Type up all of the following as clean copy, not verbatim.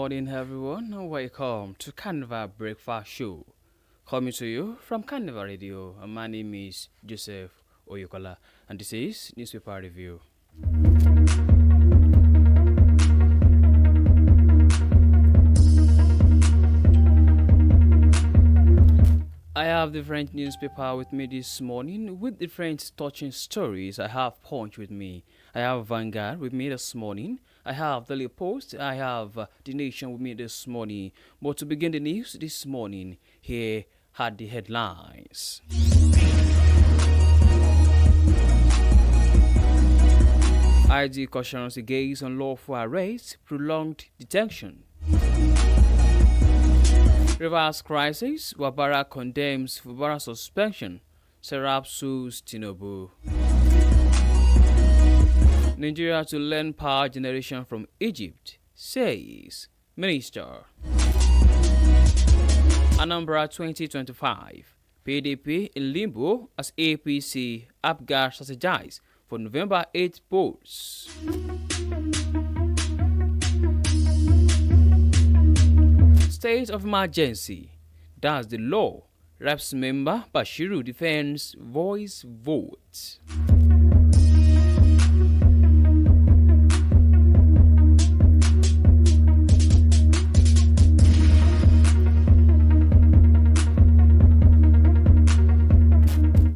morning, everyone, and welcome to Carnival Breakfast Show. Coming to you from Carnival Radio, and my name is Joseph Oyokola, and this is Newspaper Review. I have different newspaper with me this morning with different touching stories. I have Punch with me. I have Vanguard with me this morning. I have Daily Post. I have The Nation with me this morning. But to begin the news this morning, here are the headlines. IG cautions against unlawful arrest, prolonged detention. Rivers crisis, Wabara condemns Fubara suspension, Serap sues Tinubu. Nigeria to learn power generation from Egypt, says Minister. Anambra 2025, PDP in limbo as APC Apgar strategize for November 8 polls. State of emergency. That's the law. Reps member Bashiru defends voice vote.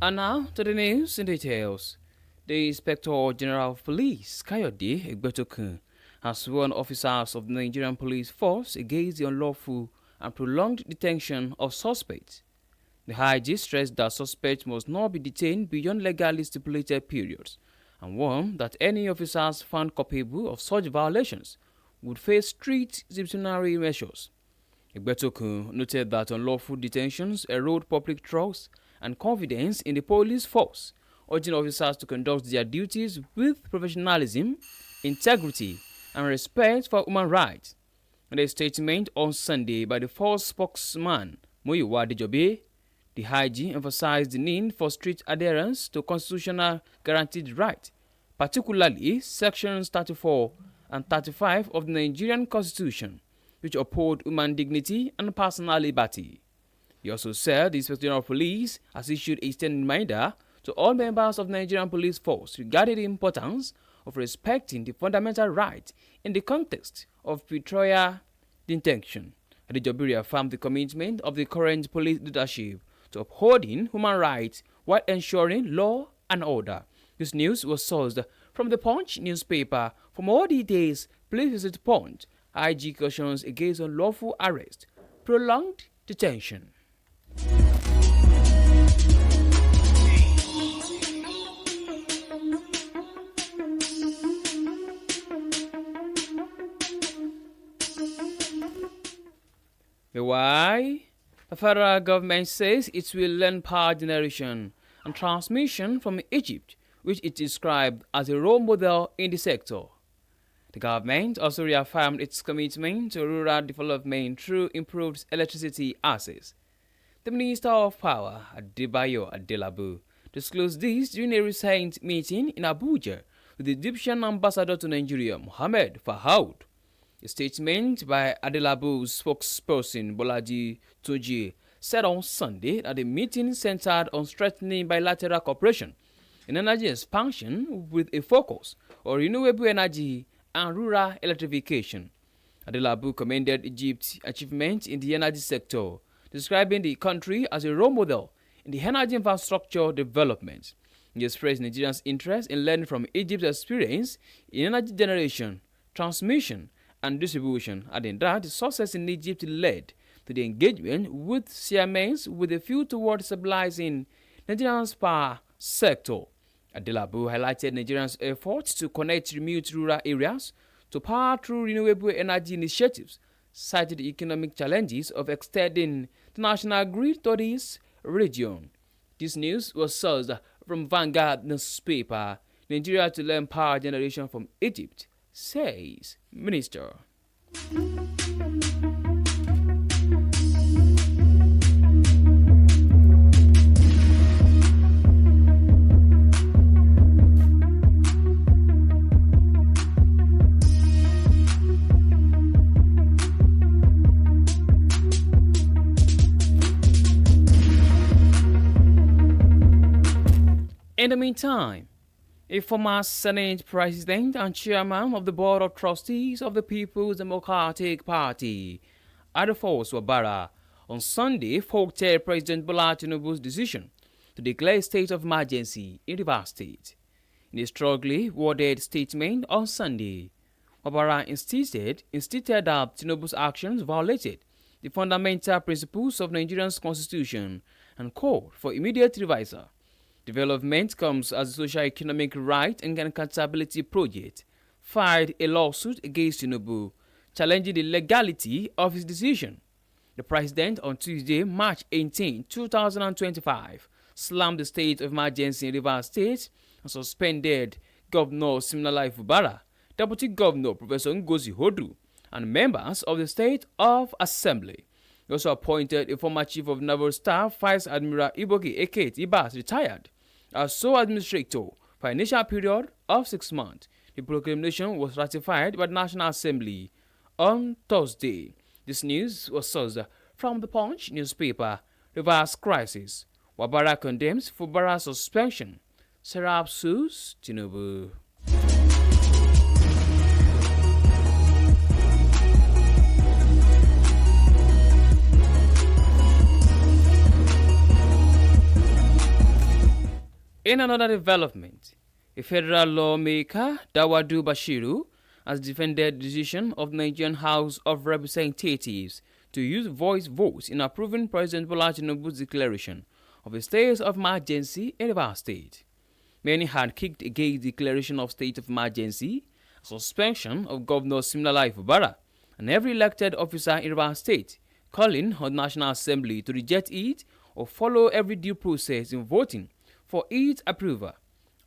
And now to the news in details. The Inspector General of Police, Kayode Egbetokun, has warned officers of the Nigerian police force against the unlawful and prolonged detention of suspects. The IG stressed that suspects must not be detained beyond legally stipulated periods and warned that any officers found culpable of such violations would face strict disciplinary measures. Egbetokun noted that unlawful detentions erode public trust and confidence in the police force, urging officers to conduct their duties with professionalism, integrity, and respect for human rights. In a statement on Sunday by the force spokesman, Muyiwa Adejobi, the IG emphasized the need for strict adherence to constitutional guaranteed rights, particularly Sections 34 and 35 of the Nigerian Constitution, which uphold human dignity and personal liberty. He also said the Inspector General of Police has issued a standing reminder to all members of the Nigerian Police Force regarding the importance of respecting the fundamental right in the context of pretrial detention. Adejobi reaffirmed the commitment of the current police leadership to upholding human rights while ensuring law and order. This news was sourced from the Punch newspaper. For more details, please visit Punch. IG cautions against unlawful arrest, prolonged detention. Why? The federal government says it will learn power generation and transmission from Egypt, which it described as a role model in the sector. The government also reaffirmed its commitment to rural development through improved electricity access. The Minister of Power, Adebayo Adelabu, disclosed this during a recent meeting in Abuja with the Egyptian ambassador to Nigeria, Mohammed Fahoud. A statement by Adelabu's spokesperson, Bolaji Toji, said on Sunday that the meeting centered on strengthening bilateral cooperation in energy expansion with a focus on renewable energy and rural electrification. Adelabu commended Egypt's achievements in the energy sector, describing the country as a role model in the energy infrastructure development. He expressed Nigeria's interest in learning from Egypt's experience in energy generation, transmission, and distribution, adding that the success in Egypt led to the engagement with Siamese with a view towards stabilizing Nigeria's power sector. Adelabu highlighted Nigeria's efforts to connect remote rural areas to power through renewable energy initiatives, cited the economic challenges of extending the national grid to this region. This news was sourced from Vanguard newspaper. Nigeria to learn power generation from Egypt, says Minister. In the meantime, a former Senate President and Chairman of the Board of Trustees of the People's Democratic Party, Adolphus Wabara, on Sunday faulted President Bola Tinubu's decision to declare a state of emergency in Rivers State. In a strongly worded statement on Sunday, Wabara insisted that Tinubu's actions violated the fundamental principles of Nigeria's constitution and called for immediate revisal. Development comes as the Socio-Economic Right and Accountability Project filed a lawsuit against Tinubu, challenging the legality of his decision. The president on Tuesday, March 18, 2025, slammed the state of emergency in Rivers State and suspended Governor Siminalayi Fubara, Deputy Governor Professor Ngozi Hodu, and members of the State of Assembly. He also appointed a former Chief of Naval Staff, Vice Admiral Iboki Eket Ibas, retired, as sole administrator for an initial period of 6 months. The proclamation was ratified by the National Assembly on Thursday. This news was sourced from the Punch newspaper. Reverse crisis. Wabara condemns Fubara's suspension. Serap sues Tinubu. In another development, a federal lawmaker, Dawadu Bashiru, has defended the decision of the Nigerian House of Representatives to use voice votes in approving President Bola Tinubu's declaration of a state of emergency in Rivers State. Many had kicked against the declaration of state of emergency, suspension of Governor Siminalayi Fubara, and every elected officer in Rivers State, calling on the National Assembly to reject it or follow every due process in voting for its approval.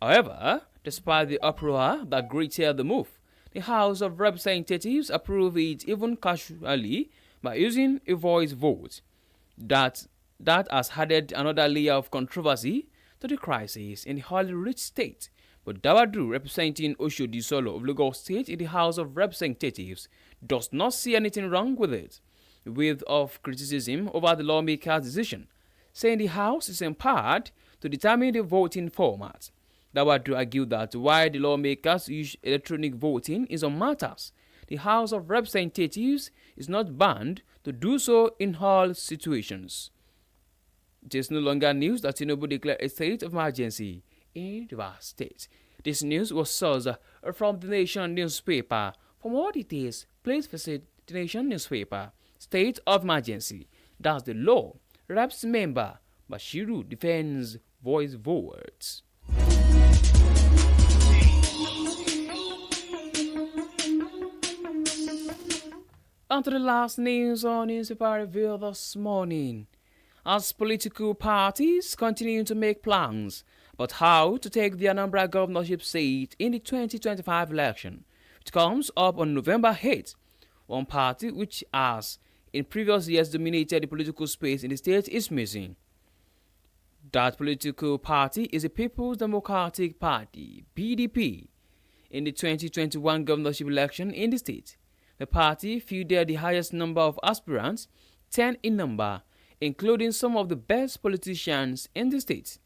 However, despite the uproar that greeted the move, the House of Representatives approved it even casually by using a voice vote. That has added another layer of controversy to the crisis in the highly rich state. But Dawadu, representing Oyo State of Lagos State in the House of Representatives, does not see anything wrong with it, with of criticism over the lawmaker's decision, saying the House is empowered to determine the voting format. Dawadu argued that while the lawmakers use electronic voting in some matters, the House of Representatives is not bound to do so in all situations. It is no longer news that Tinubu declared a state of emergency in Rivers State. This news was sourced from the Nation newspaper. For more details, please visit the Nation newspaper. State of emergency. That's the law. Reps member Bashiru defends voice votes. On to the last news on Newspaper Review this morning. As political parties continue to make plans about how to take the Anambra governorship seat in the 2025 election, which comes up on November 8th, one party which has in previous years dominated the political space in the state is missing. That political party is the People's Democratic Party, PDP. In the 2021 governorship election in the state, the party fielded the highest number of aspirants, 10 in number, including some of the best politicians in the state.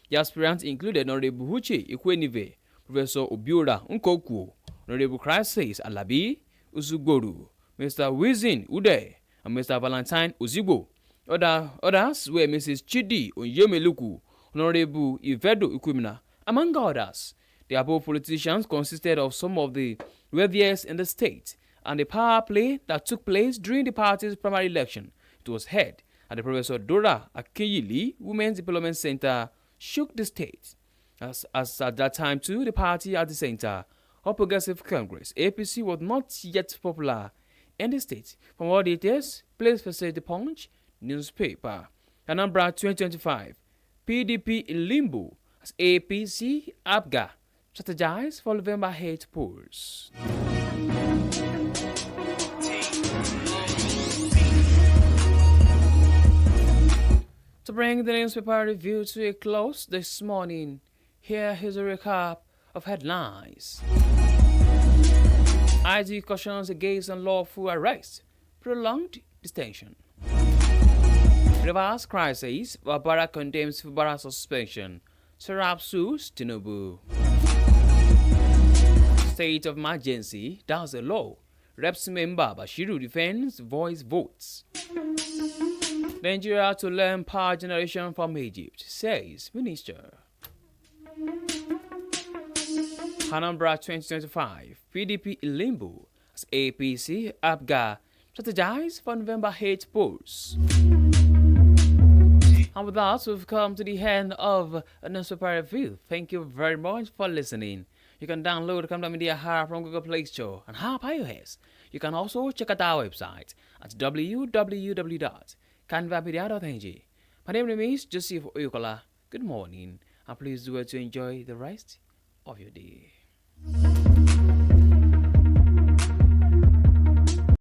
The aspirants included Honorable Uche Ikwenive, Professor Obiora Nkokuo, Honorable Crisis Alabi Usugboru, Mr. Wizin Ude, and Mr. Valentine Ozigbo. Others were Mrs. Chidi Onyemeluku, Honorable Ivedo Ukwimina, among others. The above politicians consisted of some of the wealthiest in the state, and the power play that took place during the party's primary election. It was held at the Professor Dora Akinyili Women's Development Center shook the state. As at that time too, the party at the center, All Progressive Congress, APC, was not yet popular in the state. For more details, please visit the Punch newspaper. Anambra 2025, PDP in limbo as APC APGA strategize for November 8 polls. To bring the newspaper review to a close this morning, here is a recap of headlines. IG cautions against unlawful arrest, prolonged detention. Rivers crisis, Wabara condemns Fubara suspension. Sarapsus Tinubu. State of emergency, that's a law. Reps member Bashiru defends voice votes. Nigeria to learn power generation from Egypt, says Minister. Anambra 2025, PDP in limbo as APC, APGA strategize for November 8 polls. And with that, we've come to the end of a newspaper review. Thank you very much for listening. You can download the Carnival Media app from Google Play Store and app iOS. You can also check out our website at www.carnivalmedia.ng. My name remains Joseph Oyokola. Good morning, and please do well to enjoy the rest of your day.